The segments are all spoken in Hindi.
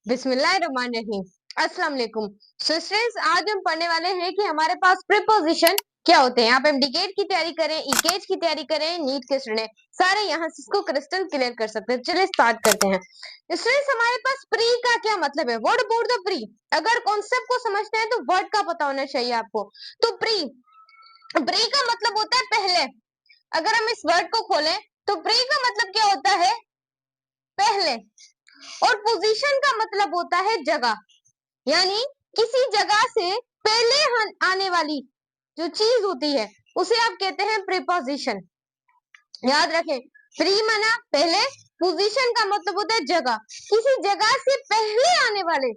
बिस्मिल्लाहिर्रहमानिर्रहीम। अस्सलाम वालेकुम। सो स्टूडेंट्स, आज हम पढ़ने वाले हैं कि हमारे पास प्रीपोजिशन क्या होते हैं। यहाँ पे हम डीकेट की तैयारी करें, ईकेज की तैयारी करें, नीट के स्टूडेंट सारे यहाँ से इसको क्रिस्टल क्लियर कर सकते हैं। चलिए स्टार्ट करते हैं। स्टूडेंट्स, हमारे पास प्री का क्या मतलब है? What about the pre? अगर कॉन्सेप्ट को समझते हैं तो वर्ड का पता होना चाहिए आपको। तो प्री प्री का मतलब होता है पहले। अगर हम इस वर्ड को खोलें तो प्री का मतलब क्या होता है? पहले। और पोजीशन का मतलब होता है जगह, यानी किसी जगह से पहले आने वाली जो चीज होती है उसे आप कहते हैं प्रीपोजिशन। याद रखें, प्री माना पहले, पोजीशन का मतलब होता है जगह। किसी जगह से पहले आने वाले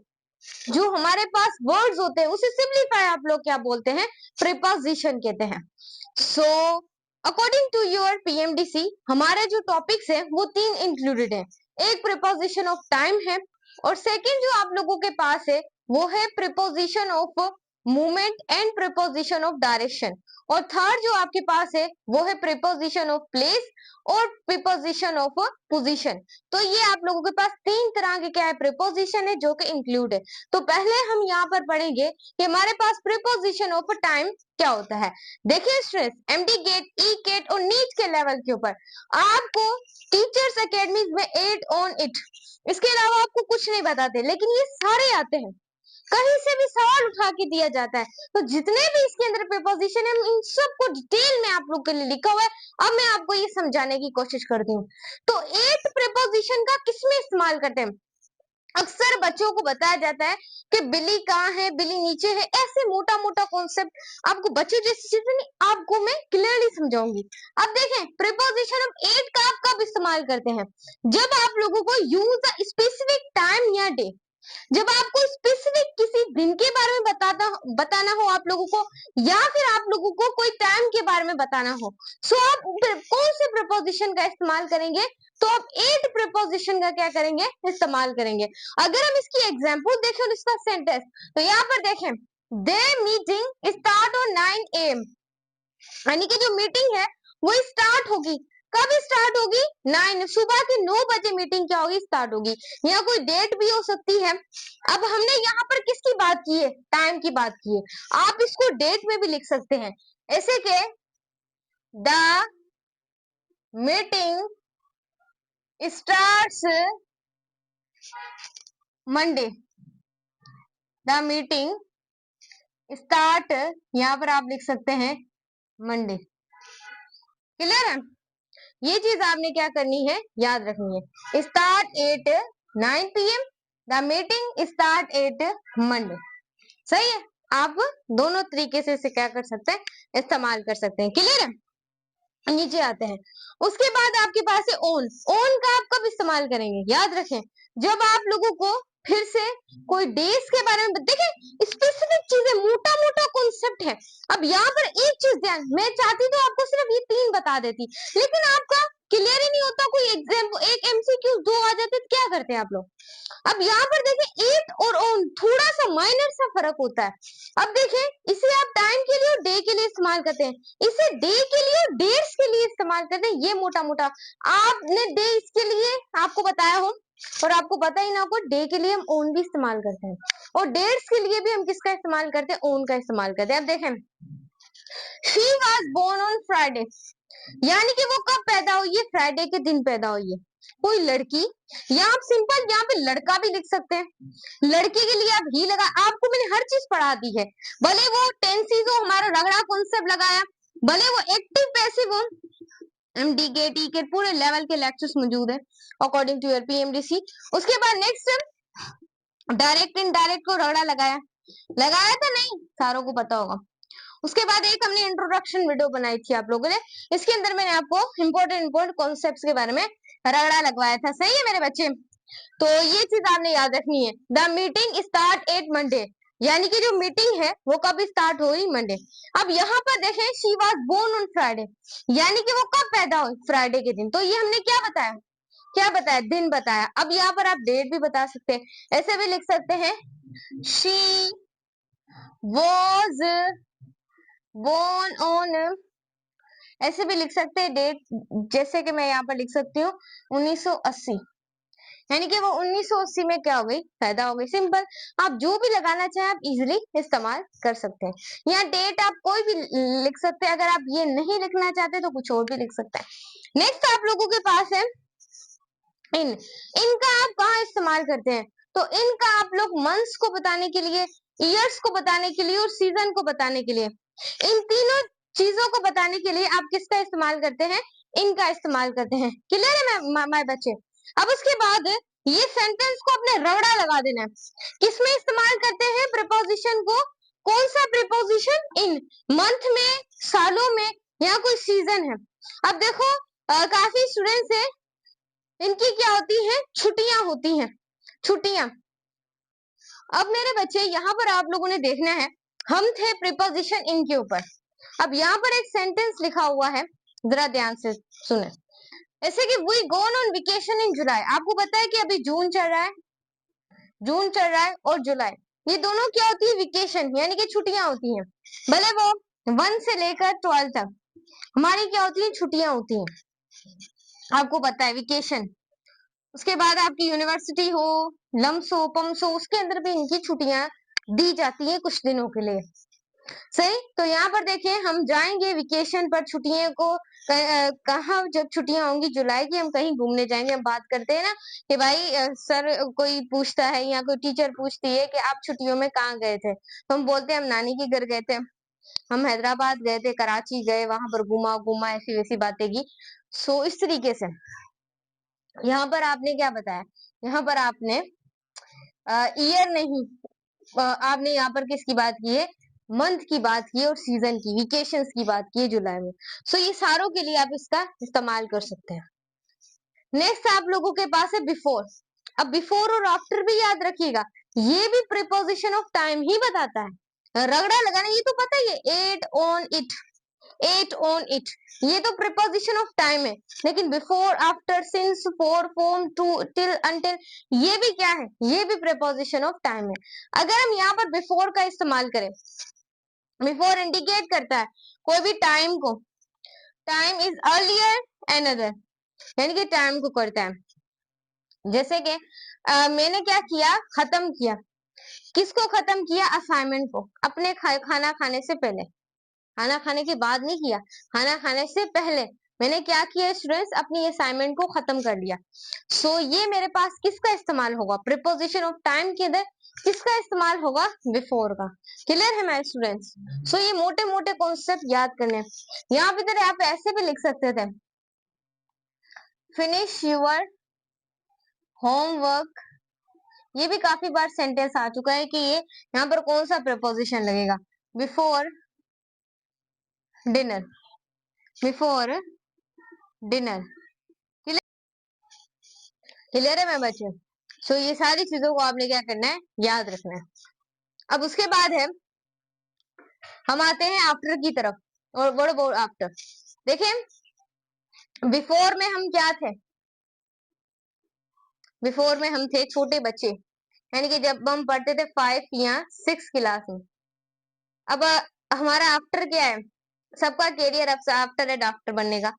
जो हमारे पास वर्ड्स होते हैं उसे सिंपलीफाई आप लोग क्या बोलते हैं? प्रीपोजिशन कहते हैं। So according to your PMDC हमारे जो टॉपिक्स है वो 3 इंक्लूडेड है। एक प्रीपोजिशन ऑफ टाइम है, और सेकंड जो आप लोगों के पास है वो है preposition of movement and preposition of direction, और थर्ड जो आपके पास है वो है प्रीपोजिशन ऑफ प्लेस और प्रीपोजिशन ऑफ पोजीशन। तो ये आप लोगों के पास 3 तरह के क्या है? प्रीपोजिशन है जो कि इंक्लूड है। तो पहले हम यहाँ पर पढ़ेंगे कि हमारे पास प्रीपोजिशन ऑफ टाइम क्या होता है। देखिए स्टूडेंट्स, एमडी गेट, ई गेट और नीट के लेवल के ऊपर आपको टीचर्स अकेडमी में 8 ऑन इट, इसके अलावा आपको कुछ नहीं बताते, लेकिन ये सारे आते हैं, कहीं से भी सवाल उठा के दिया जाता है। तो जितने भी इसके अंदर प्रीपोजिशन है इन सबको डिटेल में आप लोग के लिए लिखा हुआ है। अब मैं आपको ये समझाने की कोशिश करती हूँ। तो 8 प्रीपोजिशन का किसमें इस्तेमाल करते हैं? अक्सर बच्चों को बताया जाता है कि बिल्ली कहाँ है, बिल्ली नीचे है, ऐसे मोटा मोटा कॉन्सेप्ट आपको बच्चे जैसी चीजें नहीं, आपको मैं क्लियरली समझाऊंगी। अब देखें, प्रीपोजिशन हम 8 का आप कब इस्तेमाल करते हैं? जब आप लोगों को यूज अ स्पेसिफिक टाइम या डे, जब आपको स्पेसिफिक किसी दिन के बारे में बताना हो आप लोगों को, या फिर आप लोगों को कोई टाइम के बारे में बताना हो, सो आप कौन से प्रीपोजिशन का इस्तेमाल करेंगे? तो आप 8 प्रीपोजिशन का क्या करेंगे? इस्तेमाल करेंगे। अगर हम इसकी एग्जांपल देखें और इसका सेंटेंस, तो यहाँ पर देखें, दे मीटिंग स्टार्ट ऑन 9 AM, यानी कि जो मीटिंग है वो स्टार्ट होगी। कब स्टार्ट होगी? 9, सुबह के 9 बजे मीटिंग क्या होगी? स्टार्ट होगी। यहाँ कोई डेट भी हो सकती है। अब हमने यहाँ पर किसकी बात की है? टाइम की बात की है। आप इसको डेट में भी लिख सकते हैं, ऐसे के the meeting starts Monday, the meeting start, यहाँ पर आप लिख सकते हैं मंडे। क्लियर है? ये चीज आपने क्या करनी है? याद रखनी है। Start at 9 PM, the meeting start at Monday. सही है? आप दोनों तरीके से इसे क्या कर सकते हैं? इस्तेमाल कर सकते हैं। क्लियर है? नीचे आते हैं। उसके बाद आपके पास है ओन। ओन का आप कब इस्तेमाल करेंगे? याद रखें, जब आप लोगों को फिर से कोई डेज के बारे में देखिए, स्पेसिफिक चीजें, मोटा मोटा कॉन्सेप्ट है। अब यहाँ पर एक चीज ध्यान, मैं चाहती तो आपको सिर्फ ये 3 बता देती, लेकिन आपका क्लियर ही नहीं होता। कोई एग्जाम, एक एमसीक्यू 2 आ जाते तो क्या करते हैं आप लोग? अब यहाँ पर देखिए, एट और ऑन थोड़ा सा माइनर सा फर्क होता है। अब देखिए, इसे आप टाइम के लिए और डे के लिए इस्तेमाल करते हैं, इसे डे के लिए और डेट्स के लिए इस्तेमाल करते हैं। ये मोटा मोटा आपने डे इसके लिए आपको बताया हो, और आपको पता ही ना हो, डे के लिए हम ओन भी इस्तेमाल करते हैं, और डेट्स के लिए भी हम किसका इस्तेमाल करते हैं? ओन का इस्तेमाल करते हैं। अब देखें, she was born on Friday, यानी कि वो कब पैदा हुई है? फ्राइडे के दिन पैदा हुई है। कोई लड़की, या आप सिंपल यहाँ पे लड़का भी लिख सकते हैं। लड़की के लिए आप ही लगा, आपको मैंने हर चीज पढ़ा दी है, भले वो टेंसेस हो, हमारा रगड़ा कॉन्सेप्ट लगाया, भले वो एक्टिव पैसिव हो, एमडी गेटी के पूरे लेवल के लेक्चर्स मौजूद है अकॉर्डिंग टू योर पीएमडीसी। उसके बाद नेक्स्ट डायरेक्ट इनडायरेक्ट को रगड़ा लगाया, लगाया था नहीं, सारों को पता होगा। उसके बाद एक हमने इंट्रोडक्शन वीडियो बनाई थी आप लोगों ने, इसके अंदर मैंने आपको इंपॉर्टेंट कॉन्सेप्ट्स के बारे में रगड़ा लगवाया था। सही है मेरे बच्चे? तो ये चीज आपने याद रखनी है। The meeting start at Monday, यानी कि जो मीटिंग है वो कब स्टार्ट हो रही? मंडे। अब यहाँ पर देखें, she was born on Friday, यानी कि वो कब पैदा हुई? फ्राइडे के दिन। तो ये हमने क्या बताया? क्या बताया? दिन बताया। अब यहाँ पर आप डेट भी बता सकते हैं, ऐसे भी लिख सकते हैं, शी वॉज बोर्न ऑन, ऐसे भी लिख सकते हैं डेट, जैसे कि मैं यहाँ पर लिख सकती हूँ 1980, यानी कि वो 1980 में क्या हो गई, पैदा हो गई। सिंपल, आप जो भी लगाना चाहें आप इजिली इस्तेमाल कर सकते हैं। यहाँ डेट आप कोई भी लिख सकते हैं, अगर आप ये नहीं लिखना चाहते तो कुछ और भी लिख सकते हैं। नेक्स्ट आप लोगों के पास है इनका आप कहाँ इस्तेमाल करते हैं, तो इनका आप लोग मंथ्स को बताने के लिए, ईयर्स को बताने के लिए और सीजन को बताने के लिए, इन तीनों चीजों को बताने के लिए आप किसका इस्तेमाल करते हैं, इनका इस्तेमाल करते हैं। क्लियर है माय बच्चे। अब उसके बाद ये सेंटेंस को अपने रगड़ा लगा देना है। किसमें इस्तेमाल करते हैं प्रीपोजिशन को, कौन सा प्रीपोजिशन, इन, मंथ में, सालों में, या कोई सीजन है। अब देखो काफी स्टूडेंट्स है इनकी क्या होती है, छुट्टियां होती हैं, छुट्टियां। अब मेरे बच्चे यहाँ पर आप लोगों ने देखना है, हम थे प्रीपोजिशन इन के ऊपर। अब यहाँ पर एक सेंटेंस लिखा हुआ है, जरा ध्यान से सुने। ऐसे कि वी गोन ऑन वेकेशन इन जुलाई। आपको पता है कि अभी जून चल रहा है, जून चल रहा है और जुलाई, ये दोनों क्या होती है, वेकेशन, यानी कि छुट्टियां होती हैं। भले वो 1 से लेकर 12 तक हमारी क्या होती है, छुट्टियां होती हैं। आपको पता है वेकेशन। उसके बाद आपकी यूनिवर्सिटी हो, लम्स हो, पम्स हो, उसके अंदर भी इनकी छुट्टियां दी जाती है कुछ दिनों के लिए। सही, तो यहाँ पर देखिए हम जाएंगे वेकेशन पर, छुट्टियों को कहाँ, जब छुट्टियां होंगी जुलाई की, हम कहीं घूमने जाएंगे। हम बात करते हैं ना कि भाई सर कोई पूछता है या कोई टीचर पूछती है कि आप छुट्टियों में कहाँ गए थे, तो हम बोलते हैं हम नानी के घर गए थे, हम हैदराबाद गए थे, कराची गए, वहां पर घूमा घूमा, ऐसी वैसी बातें की। सो इस तरीके से यहाँ पर आपने क्या बताया, यहाँ पर आपने ईयर नहीं, आपने यहाँ पर किसकी बात की है, मंथ की बात की है और सीजन की, वेकेशंस की बात की है जुलाई में। सो ये सारों के लिए आप इसका इस्तेमाल कर सकते हैं। नेक्स्ट आप लोगों के पास है बिफोर। अब बिफोर और आफ्टर भी याद रखिएगा, ये भी प्रीपोजिशन ऑफ टाइम ही बताता है। रगड़ा लगाना ये तो पता ही है, at on it, at on it, ये तो प्रीपोजिशन ऑफ टाइम है। लेकिन before, after, since, for, from, to, till, until, ये भी क्या है, ये भी प्रीपोजिशन ऑफ टाइम है। अगर हम यहाँ पर बिफोर का इस्तेमाल करें, बिफोर इंडिकेट करता है कोई भी टाइम को, टाइम इज अर्लियर एनदर, यानी कि टाइम को करता है। जैसे कि मैंने क्या किया, खत्म किया, किसको खत्म किया, असाइनमेंट को, अपने खाना खाने से पहले, खाना खाने के बाद नहीं किया, खाना खाने से पहले मैंने क्या किया स्टूडेंट्स, अपनी असाइनमेंट को खत्म कर लिया। सो ये मेरे पास किसका इस्तेमाल होगा, प्रीपोजिशन ऑफ टाइम के अंदर किसका इस्तेमाल होगा, बिफोर का। क्लियर है मेरे स्टूडेंट्स। सो ये मोटे मोटे कॉन्सेप्ट याद करने। यहाँ पे तरह आप ऐसे भी लिख सकते थे, फिनिश यूर होमवर्क, ये भी काफी बार सेंटेंस आ चुका है कि ये यहाँ पर कौन सा प्रीपोजिशन लगेगा, before dinner, before dinner. Clear है मेरे बच्चे। सो ये सारी चीजों को आपने क्या करना है, याद रखना है। अब उसके बाद है, हम आते हैं आफ्टर की तरफ, और व्हाट अबाउट आफ्टर। देखिए बिफोर में हम क्या थे, बिफोर में हम थे छोटे बच्चे, यानी कि जब हम पढ़ते थे 5 या 6 क्लास में। अब हमारा आफ्टर क्या है, सबका कैरियर आफ्टर है डॉक्टर बनने का।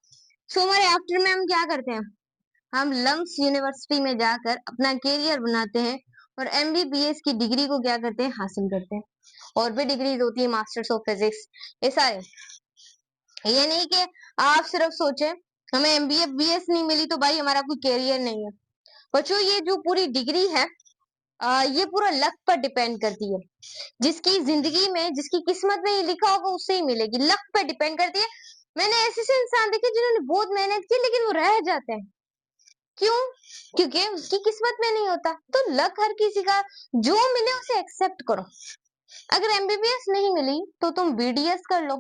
सो हमारे आफ्टर में हम क्या करते हैं, हम लम्स यूनिवर्सिटी में जाकर अपना कैरियर बनाते हैं और एमबीबीएस की डिग्री को क्या करते हैं, हासिल करते हैं। और भी डिग्रीज होती है, मास्टर्स ऑफ फिजिक्स, ये सारे। ये नहीं कि आप सिर्फ सोचे हमें एमबीबीएस नहीं मिली तो भाई हमारा कोई कैरियर नहीं है। बच्चों ये जो पूरी डिग्री है ये पूरा लक पर डिपेंड करती है। जिसकी जिंदगी में, जिसकी किस्मत में ये लिखा होगा उससे ही मिलेगी, लक पर डिपेंड करती है। मैंने ऐसे इंसान देखे जिन्होंने बहुत मेहनत की लेकिन वो रह जाते हैं, क्यों, क्योंकि उसकी किस्मत में नहीं होता। तो लक हर किसी का, जो मिले उसे एक्सेप्ट करो। अगर एमबीबीएस नहीं मिली तो तुम बीडीएस कर लो,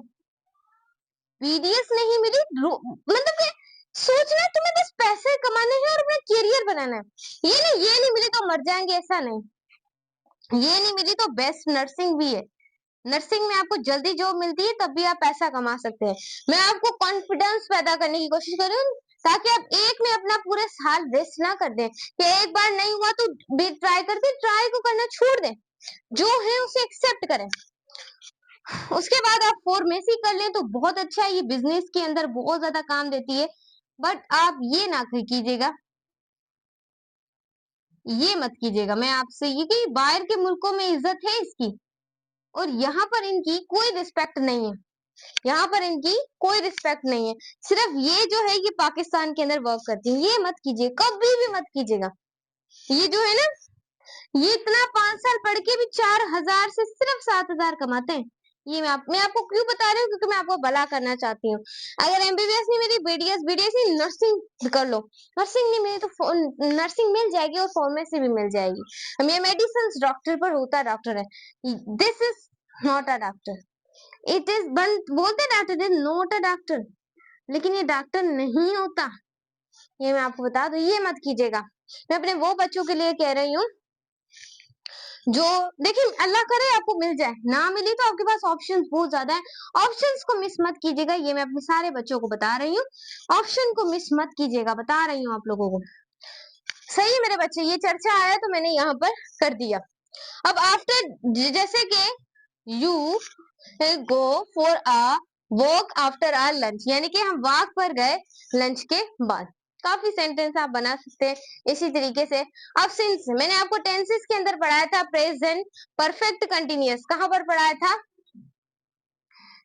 बीडीएस नहीं मिली मतलब कि सोचना तुम्हें बस पैसे कमाने हैं और अपना करियर बनाना है। ये नहीं मिली तो मर जाएंगे, ऐसा नहीं। ये नहीं मिली तो बेस्ट नर्सिंग भी है, नर्सिंग में आपको जल्दी जॉब मिलती है, तब भी आप पैसा कमा सकते हैं। मैं आपको कॉन्फिडेंस पैदा करने की कोशिश कर रही हूँ ताकि आप एक में अपना पूरे साल वेस्ट ना कर दें कि एक बार नहीं हुआ तो भी ट्राई करके, ट्राई को करना छोड़ दें, जो है उसे एक्सेप्ट करें। उसके बाद आप फार्मेसी कर लें तो बहुत अच्छा है, ये बिजनेस के अंदर बहुत ज्यादा काम देती है। बट आप ये ना कीजिएगा ये मत कीजिएगा। मैं आपसे ये कि बाहर के मुल्कों में इज्जत है इसकी और यहाँ पर इनकी कोई रिस्पेक्ट नहीं है। यहाँ पर इनकी कोई रिस्पेक्ट नहीं है। सिर्फ ये जो है ये पाकिस्तान के अंदर वर्क करती है। ये मत कीजिए, कभी भी मत कीजिएगा। ये जो है ना, ये इतना 5 साल पढ़ के भी 4,000 से सिर्फ 7,000 कमाते हैं। ये मैं आपको क्यों बता रही हूँ, क्योंकि मैं आपको भला करना चाहती हूँ। अगर एमबीबीएस नहीं मेरी बीडीएस, बीडीएस नहीं नर्सिंग कर लो। नर्सिंग नहीं मिली तो नर्सिंग मिल जाएगी और फार्मेसी भी मिल जाएगी। ये मेडिसिन डॉक्टर पर होता डॉक्टर है। This is not a doctor. It is बोलते doctor is not a doctor, लेकिन ये डॉक्टर नहीं होता। ये मैं आपको बता दूं, ये मत कीजिएगा। मैं अपने वो बच्चों के लिए कह रही हूँ जो, देखिए अल्लाह करे आपको मिल जाए, ना मिली तो आपके पास ऑप्शंस बहुत ज्यादा है। ऑप्शंस को मिस मत कीजिएगा। ये मैं अपने सारे बच्चों को बता रही हूँ, ऑप्शन को मिस मत कीजिएगा, बता रही हूँ आप लोगों को। सही है मेरे बच्चे, ये चर्चा आया तो मैंने यहाँ पर कर दिया। अब आफ्टर, जैसे कि you go for a walk after our lunch, यानी कि हम वॉक पर गए लंच के बाद। काफी सेंटेंस आप बना सकते हैं इसी तरीके से। अब सिंस मैंने आपको टेंसेस के अंदर पढ़ाया था प्रेजेंट परफेक्ट कंटिन्यूअस, कहां पर पढ़ाया था?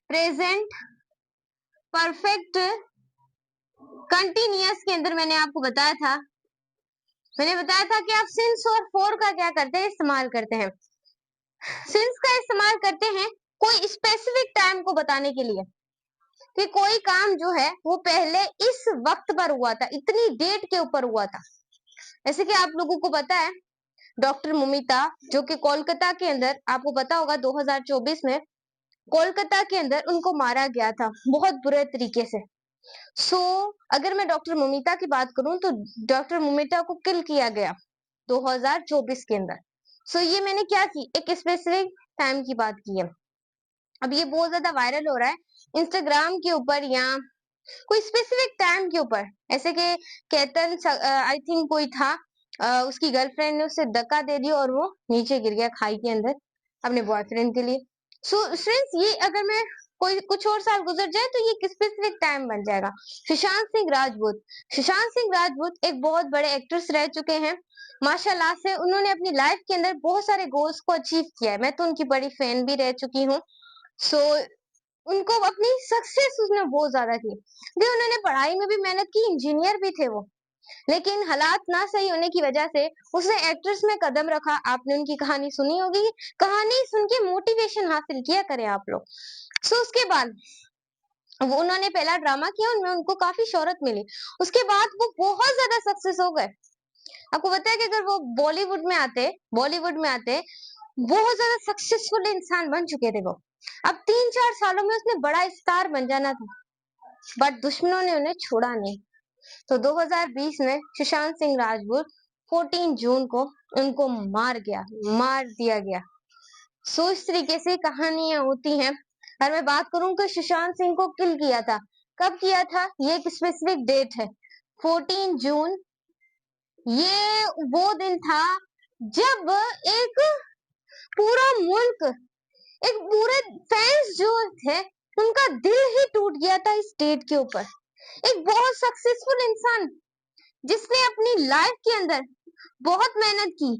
प्रेजेंट परफेक्ट कंटिन्यूअस के अंदर मैंने आपको बताया था, कि आप सिंस और फॉर का क्या करते हैं, इस्तेमाल करते हैं। सिंस का इस्तेमाल करते हैं कोई स्पेसिफिक टाइम को बताने के लिए, कि कोई काम जो है वो पहले इस वक्त पर हुआ था, इतनी डेट के ऊपर हुआ था। जैसे कि आप लोगों को पता है डॉक्टर मुमिता, जो कि कोलकाता के अंदर, आपको पता होगा 2024 में कोलकाता के अंदर उनको मारा गया था बहुत बुरे तरीके से। अगर मैं डॉक्टर मुमिता की बात करूं तो डॉक्टर मुमिता को किल किया गया 2024 के अंदर। ये मैंने क्या की, एक स्पेसिफिक टाइम की बात की है। अब ये बहुत ज्यादा वायरल हो रहा है इंस्टाग्राम के ऊपर या कोई स्पेसिफिक टाइम के ऊपर। ऐसे कि केतन आई थिंक कोई था, उसकी गर्लफ्रेंड ने उसे धक्का दे दिया और वो नीचे गिर गया खाई के अंदर अपने बॉयफ्रेंड के लिए। फ्रेंड्स, ये अगर मैं कोई कुछ और साल गुजर जाए तो ये एक स्पेसिफिक टाइम बन जाएगा। सुशांत सिंह राजपूत, एक बहुत बड़े एक्ट्रेस रह चुके हैं। माशाल्लाह से उन्होंने अपनी लाइफ के अंदर बहुत सारे गोल्स को अचीव किया है। मैं तो उनकी बड़ी फैन भी रह चुकी हूँ। उनको अपनी सक्सेस उसने बहुत ज्यादा की। उन्होंने पढ़ाई में भी मेहनत की, इंजीनियर भी थे वो, लेकिन हालात ना सही होने की वजह से उसने एक्ट्रेस में कदम रखा। आपने उनकी कहानी सुनी होगी, कहानी सुन के मोटिवेशन हासिल किया करें आप लोग। उसके बाद वो उन्होंने पहला ड्रामा किया, उनमें उनको काफी शोहरत मिली। उसके बाद वो बहुत ज्यादा सक्सेस हो गए। आपको पता है कि अगर वो बॉलीवुड में आते बहुत ज्यादा सक्सेसफुल इंसान बन चुके थे वो। अब 3-4 सालों में उसने बड़ा स्टार बन जाना था, बट दुश्मनों ने उन्हें छोड़ा नहीं। तो 2020 में सुशांत सिंह राजपूत 14 जून को उनको मार दिया गया। इस तरीके से कहानियां होती हैं। और मैं बात करूं कि सुशांत सिंह को किल किया था, कब किया था, ये एक स्पेसिफिक डेट है 14 जून। ये वो दिन था जब एक पूरा मुल्क, एक पूरे फैंस जो थे उनका दिल ही टूट गया था इस डेट के ऊपर। एक बहुत सक्सेसफुल इंसान जिसने अपनी लाइफ के अंदर बहुत मेहनत की,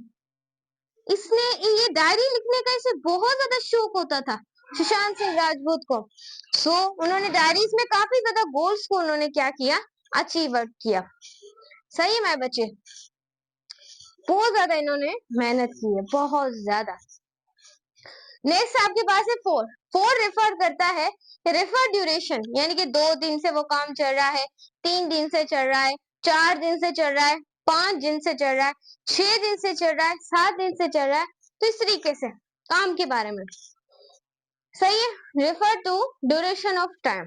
इसने ये डायरी लिखने का इसे बहुत ज्यादा शौक होता था सुशांत सिंह राजपूत को। उन्होंने डायरीज में काफी ज्यादा गोल्स को उन्होंने क्या किया, अचीव किया। सही है मेरे बच्चे, बहुत ज्यादा इन्होंने मेहनत की है, बहुत ज्यादा। नेक्स्ट आपके पास है फोर रेफर करता है, रेफर ड्यूरेशन, यानी कि 2 दिन से वो काम चल रहा है, 3 दिन से चल रहा है, 4 दिन से चल रहा है, 5 दिन से चल रहा है, 6 दिन से चल रहा है, 7 दिन से चल रहा है। तो इस तरीके से काम के बारे में सही है। Refer to duration of time,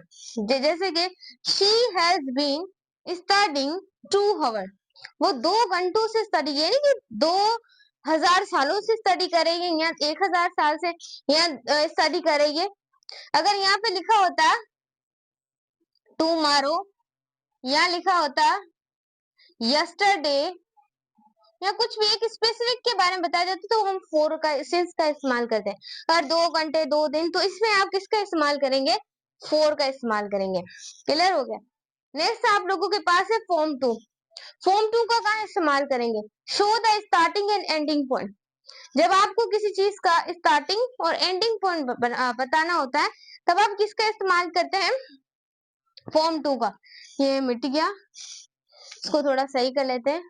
जैसे कि she has been studying 2 hour, वो 2 घंटों से स्टडी, यानी कि 2000 सालों से स्टडी करेंगे या 1000 साल से या स्टडी करेंगे। अगर यहाँ पे लिखा होता टुमारो या लिखा होता यस्टरडे या कुछ भी एक स्पेसिफिक के बारे में बताया जाता तो हम फोर का सिंस का इस्तेमाल करते हैं। अगर 2 घंटे 2 दिन, तो इसमें आप किसका इस्तेमाल करेंगे, फोर का इस्तेमाल करेंगे। क्लियर हो गया। नेक्स्ट आप लोगों के पास है फॉर्म 2। फॉर्म 2 का कहाँ इस्तेमाल करेंगे? Show the starting and ending point. जब आपको किसी चीज का स्टार्टिंग और एंडिंग पॉइंट बताना होता है तब आप किसका इस्तेमाल करते हैं? फॉर्म 2 का। ये मिट गया, इसको थोड़ा सही कर लेते हैं।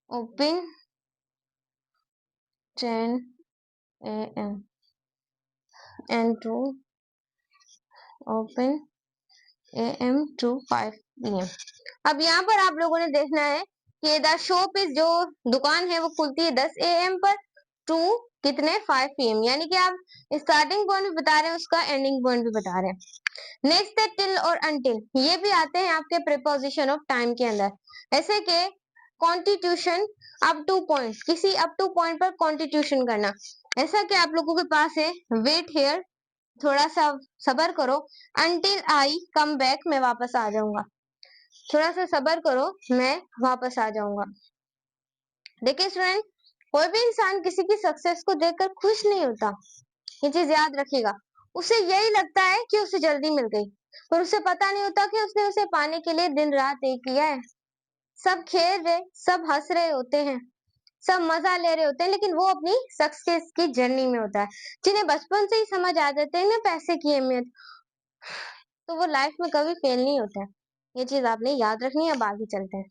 Open 10 AM and to open AM to 5 PM। अब यहाँ पर आप लोगों ने देखना है कि द शॉप इज, जो दुकान है वो खुलती है 10 AM पर टू कितने 5 PM, यानी कि आप स्टार्टिंग पॉइंट भी बता रहे हैं, उसका एंडिंग पॉइंट भी बता रहे हैं। नेक्स्ट है टिल और अनटिल, ये भी आते हैं आपके प्रीपोजिशन ऑफ टाइम के अंदर। ऐसे के कॉन्स्टिट्यूशन अप टू पॉइंट, किसी अप टू पॉइंट पर कॉन्स्टिट्यूशन करना। ऐसा कि आप लोगों के पास है वेट हियर, थोड़ा सा सबर करो, अनटिल आई कम बैक, मैं वापस आ जाऊंगा। थोड़ा सा सबर करो, मैं वापस आ जाऊंगा। देखिए स्टूडेंट, कोई भी इंसान किसी की सक्सेस को देखकर खुश नहीं होता, ये चीज याद रखिएगा। उसे यही लगता है कि उसे जल्दी मिल गई, पर उसे पता नहीं होता कि उसने उसे पाने के लिए दिन रात एक किया है। सब खेल रहे, सब हंस रहे होते हैं, सब मजा ले रहे होते हैं, लेकिन वो अपनी सक्सेस की जर्नी में होता है। जिन्हें बचपन से ही समझ आ जाते हैं ना पैसे की अहमियत, तो वो लाइफ में कभी फेल नहीं होता है। ये चीज आपने याद रखनी है। अब आगे चलते हैं।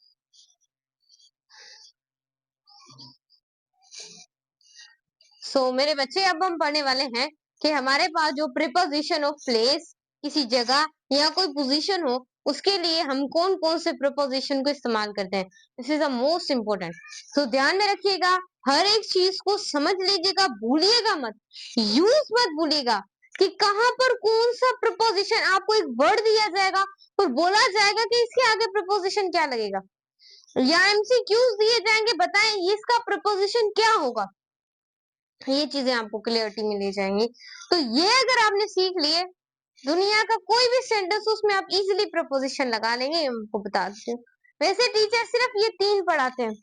मेरे बच्चे, अब हम पढ़ने वाले हैं कि हमारे पास जो प्रीपोजिशन ऑफ प्लेस, किसी जगह या कोई पोजीशन हो, उसके लिए हम कौन कौन से प्रीपोजिशन को इस्तेमाल करते हैं। This is the most important. तो ध्यान में रखिएगा, हर एक चीज को समझ लीजिएगा, भूलिएगा मत, यूज मत भूलिएगा कि कहाँ पर कौन सा प्रीपोजिशन। आपको एक वर्ड दिया जाएगा और बोला जाएगा कि इसके आगे प्रीपोजिशन क्या लगेगा, या एमसीक्यूज दिए जाएंगे, बताएं इसका प्रीपोजिशन क्या होगा। ये चीजें आपको क्लियरिटी में ले जाएंगी। तो ये अगर आपने सीख लिए, दुनिया का कोई भी सेंटेंस उसमें आप इजीली प्रपोजिशन लगा लेंगे, ये आपको बता देती हूँ। वैसे टीचर सिर्फ ये 3 पढ़ाते हैं,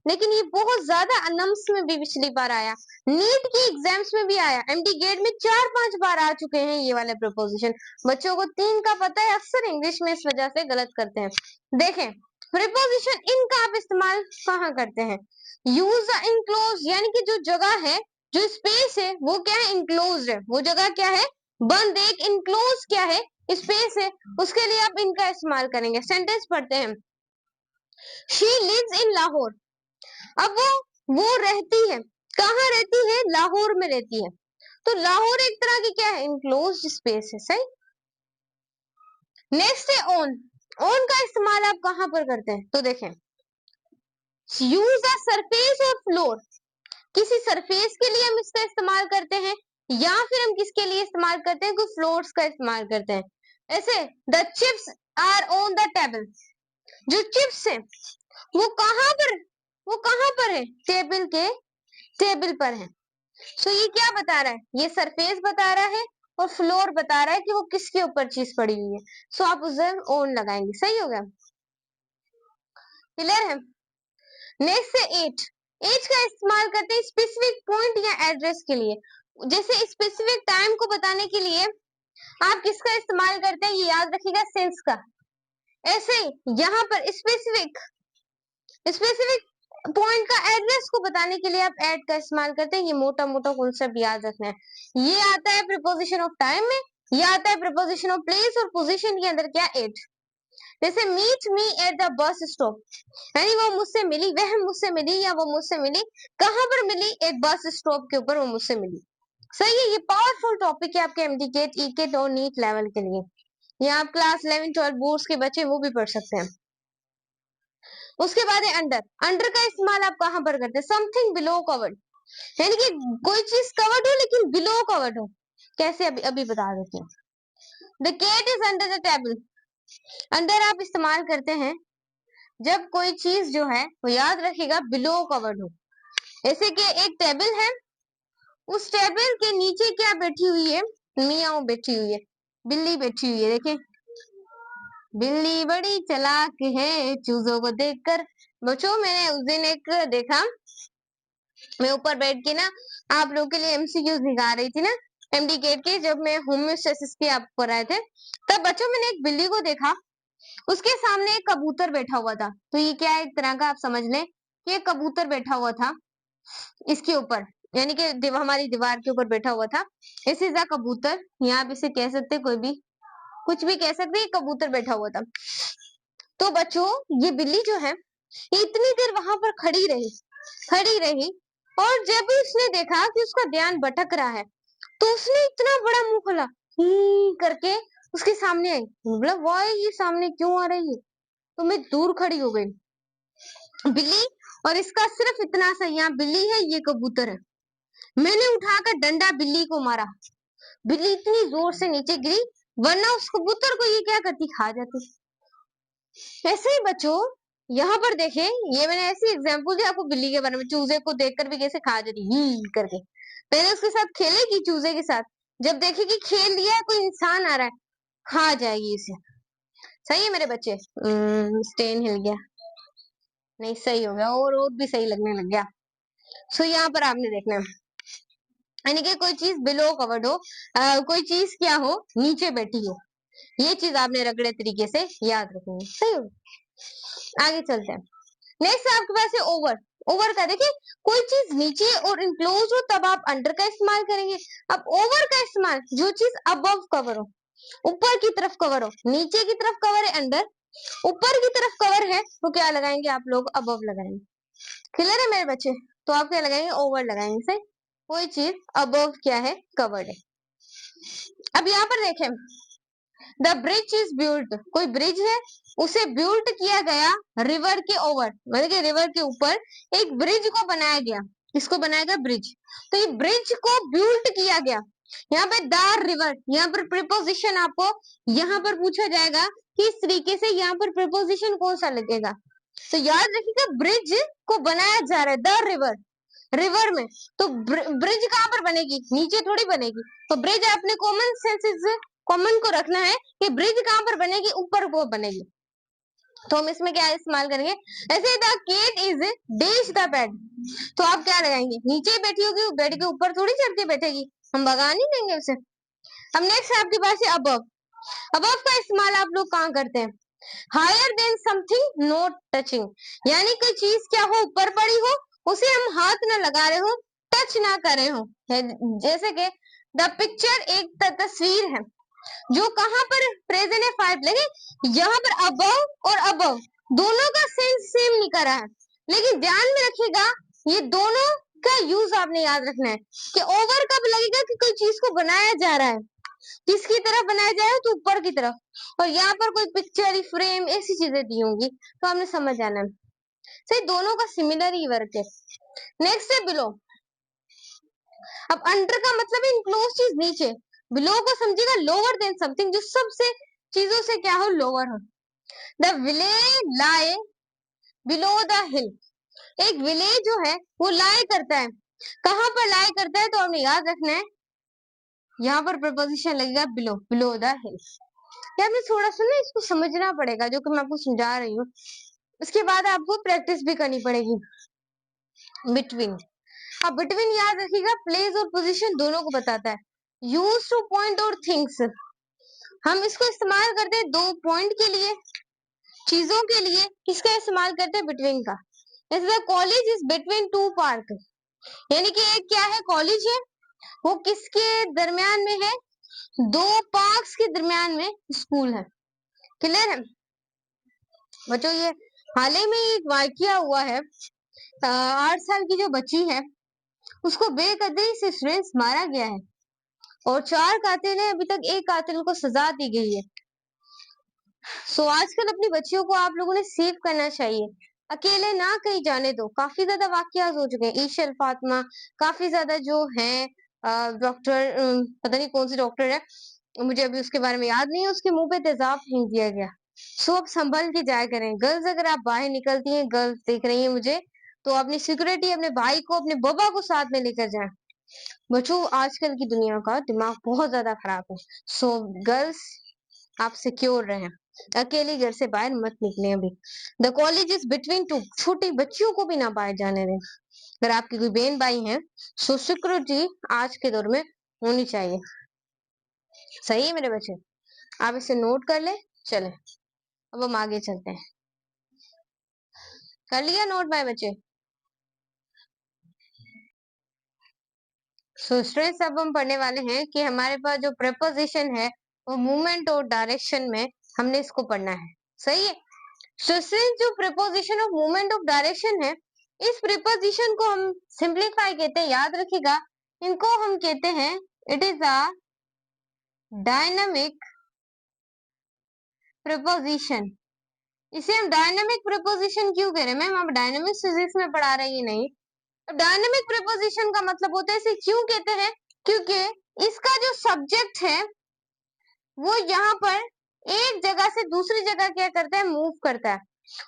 लेकिन ये बहुत ज्यादा अनम्स में भी पिछली बार आया, नीट की एग्जाम्स में भी आया, एमडी गेट में 4-5 बार आ चुके हैं ये वाले प्रपोजिशन। बच्चों को 3 का पता है, अक्सर इंग्लिश में इस वजह से गलत करते हैं। देखें, प्रीपोजिशन इनका आप इस्तेमाल कहाँ करते हैं? यूज इनक्लोज, यानी कि जो जगह है, जो स्पेस है, वो क्या है? इनक्लोज है। वो जगह क्या है? बंद। एक इनक्लोज क्या है? स्पेस है। उसके लिए आप इनका इस्तेमाल करेंगे। सेंटेंस पढ़ते हैं। She lives in Lahore. अब वो रहती है, कहाँ रहती है? लाहौर में रहती है। तो लाहौर एक तरह की क्या है? इनक्लोज स्पेस है। सही। नेक्स्ट है ऑन। ऑन का इस्तेमाल आप कहाँ पर करते हैं? तो देखें, यूज अ सरफेस और फ्लोर, किसी सरफेस के लिए हम इसका इस्तेमाल करते हैं, या फिर हम किसके लिए इस्तेमाल करते हैं? कुछ फ्लोर्स का इस्तेमाल करते हैं। ऐसे the chips are on the table, जो चिप्स है वो कहाँ पर है? टेबल पर है। तो ये क्या बता रहा है? ये सरफेस बता रहा है और फ्लोर बता रहा है कि वो किसके ऊपर चीज पड़ी हुई है। सो आप उसे ऑन लगाएंगे। सही हो गया? क्लियर है? नेक्स्ट है एज। एज का इस्तेमाल करते हैं स्पेसिफिक पॉइंट या एड्रेस के लिए। जैसे स्पेसिफिक टाइम को बताने के लिए आप किसका इस्तेमाल करते हैं? ये याद रखिएगा, सेंस का। ऐसे यहाँ पर स्पेसिफिक पॉइंट का एड्रेस को बताने के लिए आप एट का इस्तेमाल करते हैं। ये मोटा मोटा कॉन्सेप्ट याद रखना है। ये आता है प्रीपोजिशन ऑफ टाइम में, ये आता है प्रीपोजिशन ऑफ प्लेस, और पोजीशन के अंदर क्या? एट। जैसे meet me at the bus stop, यानी वो मुझसे मिली, वह मुझसे मिली, या वो मुझसे मिली। कहां पर मिली? एक बस स्टॉप के ऊपर वो मुझसे मिली। सही है। ये पावरफुल टॉपिक है आपके एमडीकेट, ईकेट और नीट लेवल के लिए। ये आप क्लास 11-12 बोर्ड्स के बच्चे वो भी पढ़ सकते हैं। उसके बाद है अंडर। अंडर का इस्तेमाल आप कहां पर करते हैं? समथिंग बिलो कवर्ड, यानी कि कोई चीज कवर्ड हो लेकिन बिलो कवर्ड हो। कैसे? अभी बता देते हैं। The cat is under the table. Under आप इस्तेमाल करते हैं जब कोई चीज जो है वो, याद रखिएगा, बिलो कवर्ड हो। जैसे कि एक टेबल है, उस टेबल के नीचे क्या बैठी हुई है? मियाओ बैठी हुई है, बिल्ली बैठी हुई है। देखें, बिल्ली बड़ी चालाक है चूजों को देखकर। बच्चों, मैंने उस दिन एक देखा, मैं ऊपर बैठ के ना आप लोगों के लिए एमसीक्यूज निकाल रही थी ना, एमडी गेट के जब मैं होम्योस्टेसिस के आप पढ़ाए थे, तब बच्चों मैंने एक बिल्ली को देखा, उसके सामने एक कबूतर बैठा हुआ था। तो ये क्या है, एक तरह का आप समझ लें कि एक कबूतर बैठा हुआ था इसके ऊपर, यानी कि हमारी दीवार के ऊपर बैठा हुआ था। इस इज अ कबूतर, यहाँ आप इसे कह सकते कोई भी, कुछ भी कह सकते हैं, कबूतर बैठा हुआ था। तो बच्चों ये बिल्ली जो है ये इतनी देर वहां पर खड़ी रही, और जब उसने देखा कि उसका ध्यान भटक रहा है, तो उसने इतना बड़ा मुंह खोला, करके उसके सामने आई। बोला वाह, ये सामने क्यों आ रही है? तो मैं दूर खड़ी हो गई। बिल्ली, और इसका सिर्फ इतना सा, यहाँ बिल्ली है, ये कबूतर है। मैंने उठाकर डंडा बिल्ली को मारा, बिल्ली इतनी जोर से नीचे गिरी, वरना उस कबूतर को ये क्या करती, खा जाती। ऐसे ही बच्चों यहाँ पर देखें, ये मैंने ऐसी एग्जांपल दी आपको बिल्ली के बारे में, चूजे को देखकर भी कैसे खा जाती करके। पहले उसके साथ खेलेगी, चूजे के साथ, जब देखेगी खेल लिया कोई इंसान आ रहा है, खा जाएगी इसे। सही है मेरे बच्चे? स्टेन हिल गया, नहीं सही हो गया, और भी सही लगने लग गया। सो यहाँ पर आपने देखना है, यानी कि कोई चीज बिलो कवर्ड हो, कोई चीज क्या हो, नीचे बैठी हो, ये चीज आपने रगड़े तरीके से याद रखनी है। सही हो, आगे चलते हैं। नेक्स्ट आपके पास है ओवर। ओवर का देखिए, कोई चीज नीचे और इनक्लोज हो तब आप अंडर का इस्तेमाल करेंगे। अब ओवर का इस्तेमाल, जो चीज अबव कवर हो, ऊपर की तरफ कवर हो, नीचे की तरफ कवर है अंडर, ऊपर की तरफ कवर है, तो क्या लगाएंगे आप लोग, अबव लगाएंगे। क्लियर है मेरे बच्चे? तो आप क्या लगाएंगे, ओवर लगाएंगे। सही, कोई चीज अबव क्या है, कवर्ड है। अब यहाँ पर देखें, द ब्रिज इज बिल्ट, कोई ब्रिज है, उसे बिल्ट किया गया रिवर के ओवर, मतलब कि रिवर के ऊपर एक ब्रिज को बनाया गया। इसको बनाया गया ब्रिज, तो ये ब्रिज को बिल्ट किया गया। यहाँ पे द रिवर, यहाँ पर प्रीपोजिशन आपको यहाँ पर पूछा जाएगा कि इस तरीके से यहाँ पर प्रीपोजिशन कौन सा लगेगा। तो याद रखिएगा, ब्रिज को बनाया जा रहा है द रिवर, रिवर में। तो ब्रिज कहाँ पर बनेगी, नीचे थोड़ी बनेगी। तो ब्रिज अपने कॉमन सेंसेस, कॉमन को रखना है कि ब्रिज कहाँ पर बनेगी, ऊपर को बनेगी। तो हम इसमें क्या इस्तेमाल करेंगे, ऐसे the cat is dash the bed, तो आप क्या लगाएंगे, नीचे बैठी होगी, बेड के ऊपर थोड़ी चढ़ के बैठेगी, हम भगा नहीं देंगे उसे। अब नेक्स्ट आपके पास है अबव। अबव का इस्तेमाल आप लोग कहाँ करते हैं, higher than something not touching, यानी कोई चीज क्या हो, ऊपर पड़ी हो, उसे हम हाथ ना लगा रहे हो, टच ना करे हो। जैसे कि द पिक्चर, एक तस्वीर है जो कहाँ पर प्रेजेंट है, 5 लेकिन यहाँ पर अबव और अबव दोनों का सेंस सेम नहीं करा है। लेकिन ध्यान में रखिएगा, ये दोनों का यूज आपने याद रखना है कि ओवर कब लगेगा कि कोई चीज को बनाया जा रहा है, किसकी तरफ बनाया जाए, तो ऊपर की तरफ, और यहाँ पर कोई पिक्चर फ्रेम ऐसी चीजें दी होंगी, तो हमने समझ जाना है। सही, दोनों का सिमिलर ही वर्क है। नेक्स्ट है बिलो। अब अंडर का मतलब है इनक्लोज चीज नीचे, बिलो को समझिएगा लोअर देन समथिंग, जो सबसे चीजों से क्या हो, लोअर हो। The village lie below the हिल, एक विलेज जो है वो लाई करता है, कहाँ पर लाई करता है, तो हमने याद रखना है, यहाँ पर प्रपोजिशन लगेगा बिलो, बिलो द हिल। या हमें थोड़ा सा ना इसको समझना पड़ेगा, जो कि मैं आपको समझा रही हूँ, उसके बाद आपको प्रैक्टिस भी करनी पड़ेगी। बिटवीन, अब बिटवीन याद रखिएगा, प्लेस और पोजीशन दोनों को बताता है। यूज टू पॉइंट और थिंग्स, हम इसको इस्तेमाल करते हैं 2 पॉइंट के लिए, चीजों के लिए। किसका इस्तेमाल करते हैं, बिटवीन का। जैसे कॉलेज इज बिटवीन 2 पार्क, यानी कि एक क्या है, कॉलेज है, वो किसके दरमियान में है, 2 पार्क्स के दरमियान में स्कूल है। क्लियर है बच्चों? ये हाल ही में एक वाकया हुआ है, 8 साल की जो बच्ची है उसको बेकदरी से स्टूडेंट्स मारा गया है, और 4 कातिल है, अभी तक 1 कातिल को सजा दी गई है। सो आजकल अपनी बच्चियों को आप लोगों ने सेव करना चाहिए, अकेले ना कहीं जाने दो। काफी ज्यादा वाकयात हो चुके हैं, ईशल फातिमा, काफी ज्यादा जो है डॉक्टर, पता नहीं कौन सी डॉक्टर है, मुझे अभी उसके बारे में याद नहीं है, उसके मुंह पे तेजाब फेंक दिया गया। सो अब संभल के जाया करें गर्ल्स, अगर आप बाहर निकलती हैं, गर्ल्स देख रही हैं मुझे, तो अपनी सिक्योरिटी, अपने भाई को, अपने बाबा को साथ में लेकर जाएं। बच्चों आजकल की दुनिया का दिमाग बहुत ज्यादा खराब है, सो गर्ल्स आप सिक्योर रहें, अकेली घर से बाहर मत निकले। अभी द कॉलेज इज बिटवीन 2, छोटी बच्चियों को भी ना बाहर जाने दें। अगर आपकी कोई बहन भाई है, सो सिक्योरिटी आज के दौर में होनी चाहिए। सही है मेरे बच्चे, आप इसे नोट कर ले। चले अब हम आगे चलते हैं। कर लिया नोट बाय बच्चे? सो स्ट्रेस अब हम पढ़ने वाले हैं कि हमारे पास जो प्रेपोजिशन है वो मूवमेंट और डायरेक्शन में हमने इसको पढ़ना है। सही है। सो सिंस जो preposition of movement of direction है, इस प्रेपोजिशन को हम सिंप्लीफाई कहते हैं, याद रखिएगा। इनको हम कहते हैं it is a dynamic preposition. इसे हम डायनामिक प्रेपोजिशन क्यों कह रहे हैं मैम? आप डायनामिक फिजिक्स में पढ़ा रही है नहीं? डायनामिक प्रेपोजिशन का मतलब होता है, इसे क्यों कहते हैं? क्योंकि इसका जो सब्जेक्ट है वो यहाँ पर एक जगह से दूसरी जगह क्या करता है? मूव करता है।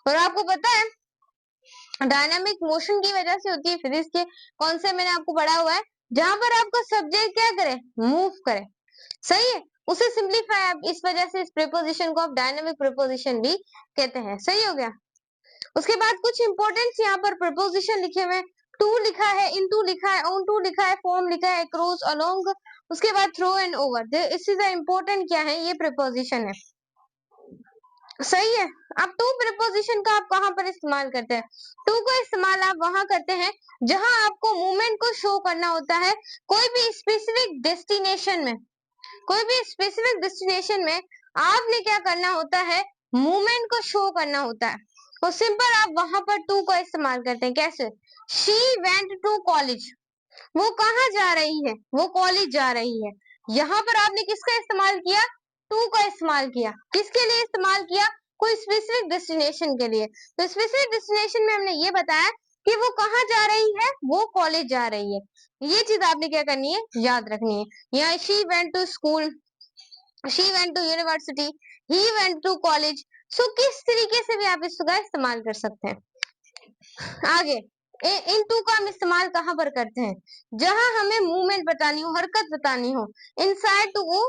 और आपको पता है डायनामिक मोशन की वजह से होती है। फिजिक्स के कौन से मैंने आपको पढ़ा हुआ है, जहां पर आपका सब्जेक्ट क्या करे? मूव करे। सही है। उसे सिंप्लीफाई आप इस वजह से इस प्रेपोजिशन को आप डायनामिक प्रेपोजिशन भी कहते हैं। सही हो गया। उसके बाद कुछ इंपॉर्टेंट यहाँ पर प्रपोजिशन लिखे हुए हैं। टू लिखा है, इनटू लिखा है, ऑन टू लिखा है, फॉर्म लिखा है, अक्रॉस, अलोंग, उसके बाद थ्रो एंड ओवर। इस इज इंपॉर्टेंट क्या है? ये प्रपोजिशन है। सही है। अब टू प्रपोजिशन का आप कहाँ पर इस्तेमाल करते हैं? टू का इस्तेमाल आप वहां करते हैं जहां आपको मूवमेंट को शो करना होता है कोई भी स्पेसिफिक डेस्टिनेशन में। कोई भी स्पेसिफिक डेस्टिनेशन में आपने क्या करना होता है? मूवमेंट को शो करना होता है। तो सिंपल आप वहां पर टू का इस्तेमाल करते हैं। कैसे? She went to college. वो कहाँ जा रही है? वो कॉलेज जा रही है। यहाँ पर आपने किसका इस्तेमाल किया? टू का इस्तेमाल किया। किसके लिए इस्तेमाल किया? कोई स्पेसिफिक डेस्टिनेशन के लिए। तो स्पेसिफिक डेस्टिनेशन में हमने ये बताया कि वो कहाँ जा रही है? वो कॉलेज जा रही है। ये चीज आपने क्या करनी है? याद रखनी है। यहाँ she went to school, she went to university, he went to college. So किस तरीके से भी आप इसका इस्तेमाल कर सकते हैं। आगे इन टू का हम इस्तेमाल कहाँ पर करते हैं? जहां हमें मूवमेंट बतानी हो, हरकत बतानी हो। Inside to go,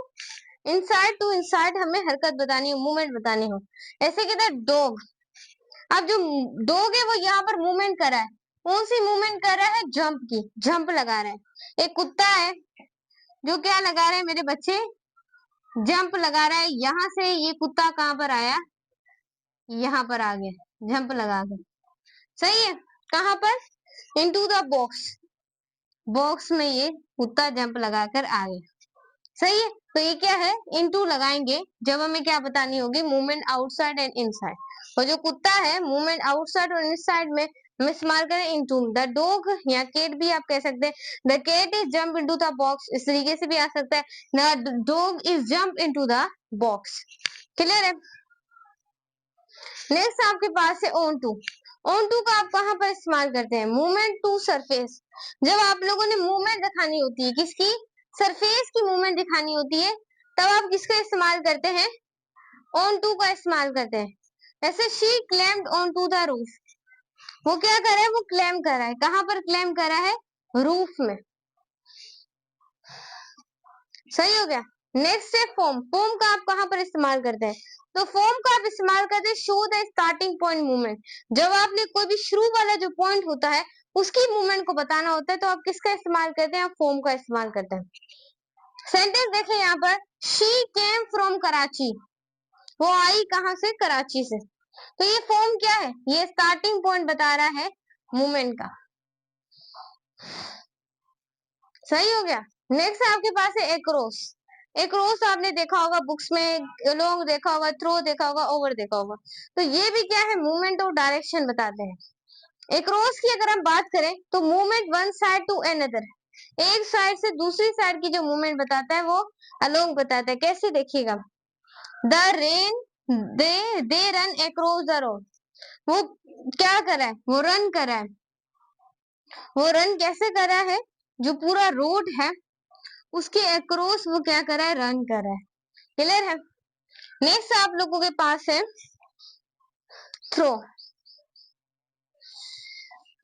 inside to inside हमें हरकत बतानी हो, मूवमेंट बतानी हो। ऐसे कहते हैं डॉग। अब जो डॉग है वो यहाँ पर मूवमेंट कर रहा है। कौन सी मूवमेंट कर रहा है? जंप की, जंप लगा रहा है। एक कुत्ता है जो क्या लगा रहा है मेरे बच्चे? जंप लगा रहा है। यहाँ से ये कुत्ता कहाँ पर आया? यहाँ पर आ गया जंप लगा के। सही है। कहाँ पर? Into the box. बॉक्स में ये कुत्ता जंप लगाकर आ गया। सही है। तो ये क्या है? इनटू लगाएंगे जब हमें क्या बतानी होगी? Movement outside and inside. और जो कुत्ता है मूवमेंट आउटसाइड और इनसाइड में हम इस्तेमाल करें इनटू। द डॉग या केट भी आप कह सकते हैं, the cat is jump into the box. इस तरीके से भी आ सकता है, the dog is jump into the box. Clear है। नेक्स्ट आपके पास है ऑन टू। ऑन टू का आप कहाँ पर इस्तेमाल करते हैं? Movement to surface. जब आप लोगों ने मूवमेंट दिखानी होती है, किसकी? सरफेस की मूवमेंट दिखानी होती है, तब आप किसका इस्तेमाल करते हैं? ऑन टू का इस्तेमाल करते हैं। ऐसे she claimed on to the roof. वो क्या कर रहा है? वो क्लेम कर रहा है। कहाँ पर क्लेम कर रहा है? रूफ में। सही हो गया। नेक्स्ट है फॉर्म। फॉर्म का आप कहाँ पर इस्तेमाल करते हैं? तो फॉर्म का आप इस्तेमाल करते हैं show the starting point movement. जब आपने कोई भी शुरू वाला जो पॉइंट होता है उसकी मूवमेंट को बताना होता है तो आप किसका इस्तेमाल करते हैं? फॉर्म का इस्तेमाल करते हैं। सेंटेंस देखें यहाँ पर, शी केम फ्रॉम कराची। वो आई कहाँ से? कराची से। तो ये फॉर्म क्या है? ये स्टार्टिंग पॉइंट बता रहा है मूवमेंट का। सही हो गया। नेक्स्ट आपके पास है एक्रॉस। एक्रॉस आपने देखा होगा बुक्स में, अलोंग देखा होगा, थ्रो देखा होगा, ओवर देखा होगा। तो ये भी क्या है? मूवमेंट और डायरेक्शन बताते हैं। एक्रॉस की अगर हम बात करें तो movement one side to another, एक साइड से दूसरी साइड की जो मूवमेंट बताता है वो अलोंग बताता है। कैसे? देखिएगा, the rain they run across the road. वो क्या कर रहा है? वो रन कर रहा है। वो रन कैसे कर रहा है? जो पूरा रोड है उसके अक्रॉस वो क्या कर रहा है? रन कर रहा है। क्लियर है। नेक्स्ट आप लोगों के पास है थ्रो।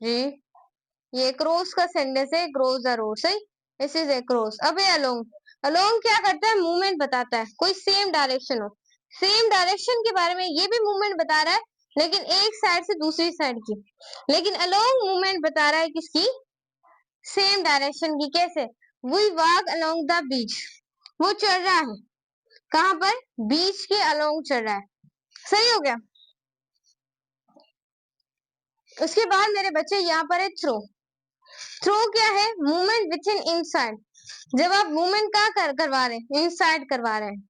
जी ये क्रॉस का सेंटेंस है, क्रॉस द रोड। सही, दिस इज क्रॉस। अब है अलोंग। अलोंग क्या करता है? मूवमेंट बताता है, कोई सेम डायरेक्शन हो। सेम डायरेक्शन के बारे में ये भी मूवमेंट बता रहा है लेकिन एक साइड से दूसरी साइड की। लेकिन अलोंग मूवमेंट बता रहा है किसकी? सेम डायरेक्शन की। कैसे? We walk along the beach, वो चल रहा है कहाँ पर, बीच के अलोंग चल रहा है। सही हो गया। उसके बाद मेरे बच्चे यहाँ पर है थ्रो। थ्रो क्या है, मूवमेंट विथ इन इनसाइड। जब आप मूवमेंट कहाँ करवा रहे हैं, इनसाइड करवा रहे हैं।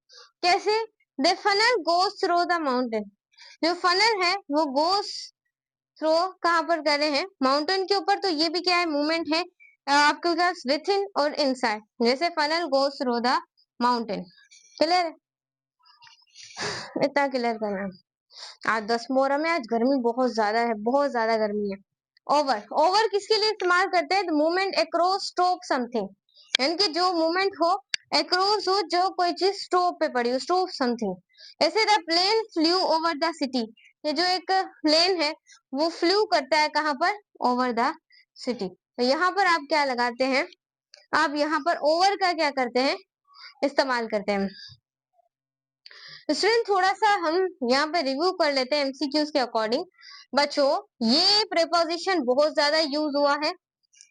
कैसे, the funnel goes through the mountain, जो फनल है वो गोस थ्रो कहाँ पर कर रहे हैं, माउंटेन के ऊपर। तो ये भी क्या है, मूवमेंट है आपके पास विथ इन और इनसाइड, जैसे funnel goes through the mountain. Clear, इतना क्लियर करना है। आज 10 मोहर्रम है, आज गर्मी बहुत ज्यादा है, बहुत ज्यादा गर्मी है। ओवर, ओवर किसके लिए इस्तेमाल करते हैं, मूवमेंट अक्रॉस स्टॉप समथिंग, यानी कि जो मूवमेंट हो अक्रॉस हो, जो कोई चीज स्टॉप पे पड़ी हो, स्टॉप समथिंग। ऐसे the plane flew over the city, ये जो एक प्लेन है वो फ्लू करता है कहाँ पर, ओवर द सिटी। तो यहाँ पर आप क्या लगाते हैं, आप यहाँ पर ओवर का क्या करते हैं, इस्तेमाल करते हैं। स्टूडेंट थोड़ा सा हम यहाँ पे रिव्यू कर लेते हैं एमसीक्यूज के अकॉर्डिंग। बच्चों, ये प्रेपोजिशन बहुत ज्यादा यूज हुआ है,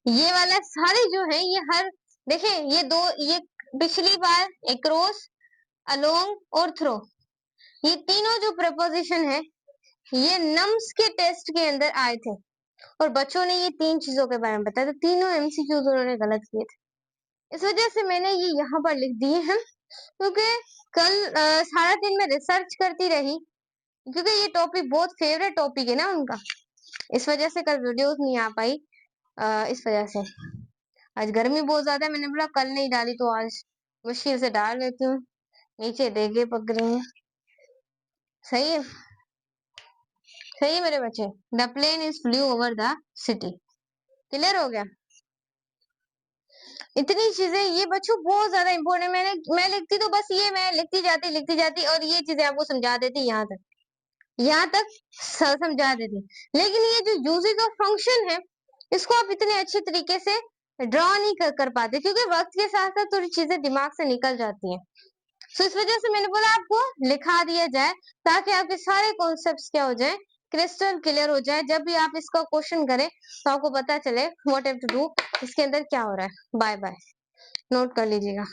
ये वाला सारे जो है ये हर, देखें ये दो, ये पिछली बार अक्रॉस, अलोंग और थ्रो, ये तीनों जो प्रेपोजिशन है ये नम्स के टेस्ट के अंदर आए थे और बच्चों ने ये तीन चीजों के बारे में बताया, तो तीनों एमसीक्यूज उन्होंने गलत किए थे। इस वजह से मैंने ये यहाँ पर लिख दिए हैं, क्योंकि कल सारा दिन मैं रिसर्च करती रही, क्योंकि ये टॉपिक बहुत फेवरेट टॉपिक है ना उनका, इस वजह से कल वीडियोस नहीं आ पाई। इस वजह से आज गर्मी बहुत ज्यादा है, मैंने बोला कल नहीं डाली तो आज मुश्किल से डाल लेती हूँ। नीचे देगे पक रही हैं। सही है, सही है मेरे बच्चे। The plane is flew over the city. Clear हो गया। इतनी चीजें ये बच्चों बहुत ज्यादा इंपॉर्टेंट, मैं लिखती तो बस ये, मैं लिखती जाती और ये चीजें आपको समझा देती, यहाँ तक समझा देती। लेकिन ये जो यूजेज ऑफ फंक्शन है इसको आप इतने अच्छे तरीके से ड्रॉ नहीं कर पाते, क्योंकि वक्त के साथ साथ थोड़ी चीजें दिमाग से निकल जाती हैं। तो इस वजह से मैंने बोला आपको लिखा दिया जाए, ताकि आपके सारे कॉन्सेप्ट्स क्या हो जाए, क्रिस्टल क्लियर हो जाए। जब भी आप इसका क्वेश्चन करें तो आपको पता चले व्हाट हैव टू डू, इसके अंदर क्या हो रहा है। बाय बाय, नोट कर लीजिएगा।